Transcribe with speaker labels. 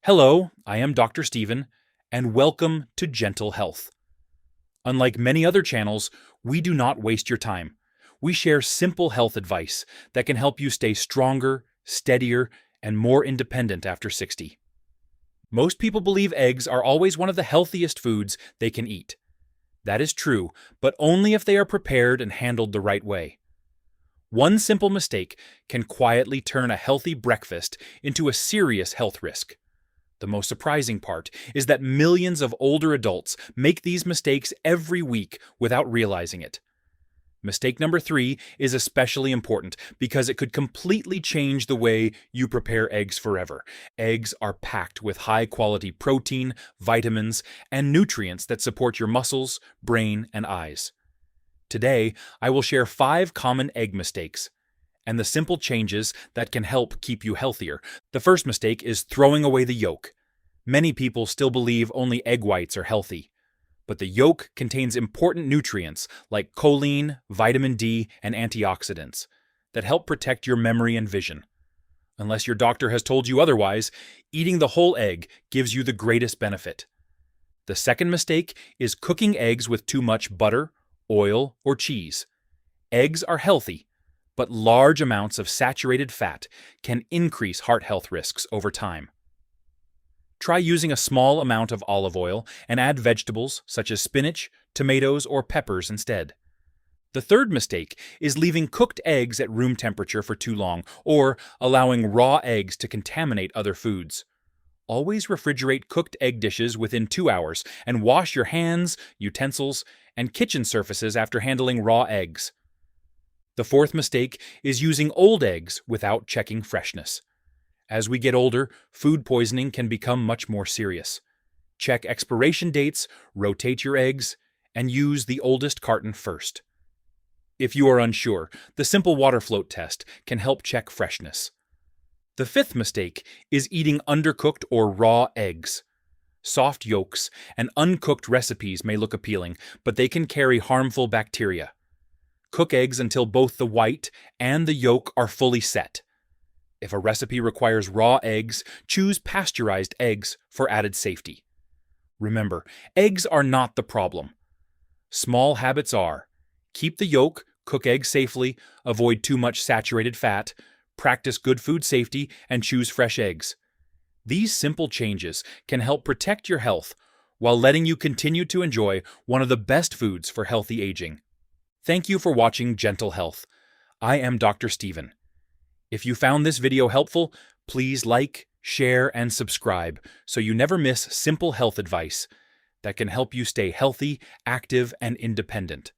Speaker 1: Hello, I am Dr. Steven, and welcome to Gentle Health. Unlike many other channels, we do not waste your time. We share simple health advice that can help you stay stronger, steadier, and more independent after 60. Most people believe eggs are always one of the healthiest foods they can eat. That is true, but only if they are prepared and handled the right way. One simple mistake can quietly turn a healthy breakfast into a serious health risk. The most surprising part is that millions of older adults make these mistakes every week without realizing it. Mistake number 3 is especially important because it could completely change the way you prepare eggs forever. Eggs are packed with high-quality protein, vitamins, and nutrients that support your muscles, brain, and eyes. Today, I will share 5 common egg mistakes and the simple changes that can help keep you healthier. The first mistake is throwing away the yolk. Many people still believe only egg whites are healthy, but the yolk contains important nutrients like choline, vitamin D, and antioxidants that help protect your memory and vision. Unless your doctor has told you otherwise, eating the whole egg gives you the greatest benefit. The second mistake is cooking eggs with too much butter, oil, or cheese. Eggs are healthy, but large amounts of saturated fat can increase heart health risks over time. Try using a small amount of olive oil and add vegetables such as spinach, tomatoes, or peppers instead. The third mistake is leaving cooked eggs at room temperature for too long or allowing raw eggs to contaminate other foods. Always refrigerate cooked egg dishes within 2 hours and wash your hands, utensils, and kitchen surfaces after handling raw eggs. The fourth mistake is using old eggs without checking freshness. As we get older, food poisoning can become much more serious. Check expiration dates, rotate your eggs, and use the oldest carton first. If you are unsure, the simple water float test can help check freshness. The fifth mistake is eating undercooked or raw eggs. Soft yolks and uncooked recipes may look appealing, but they can carry harmful bacteria. Cook eggs until both the white and the yolk are fully set. If a recipe requires raw eggs, choose pasteurized eggs for added safety. Remember, eggs are not the problem. Small habits are: keep the yolk, cook eggs safely, avoid too much saturated fat, practice good food safety, and choose fresh eggs. These simple changes can help protect your health while letting you continue to enjoy one of the best foods for healthy aging. Thank you for watching Gentle Health. I am Dr. Steven. If you found this video helpful, please like, share, and subscribe so you never miss simple health advice that can help you stay healthy, active, and independent.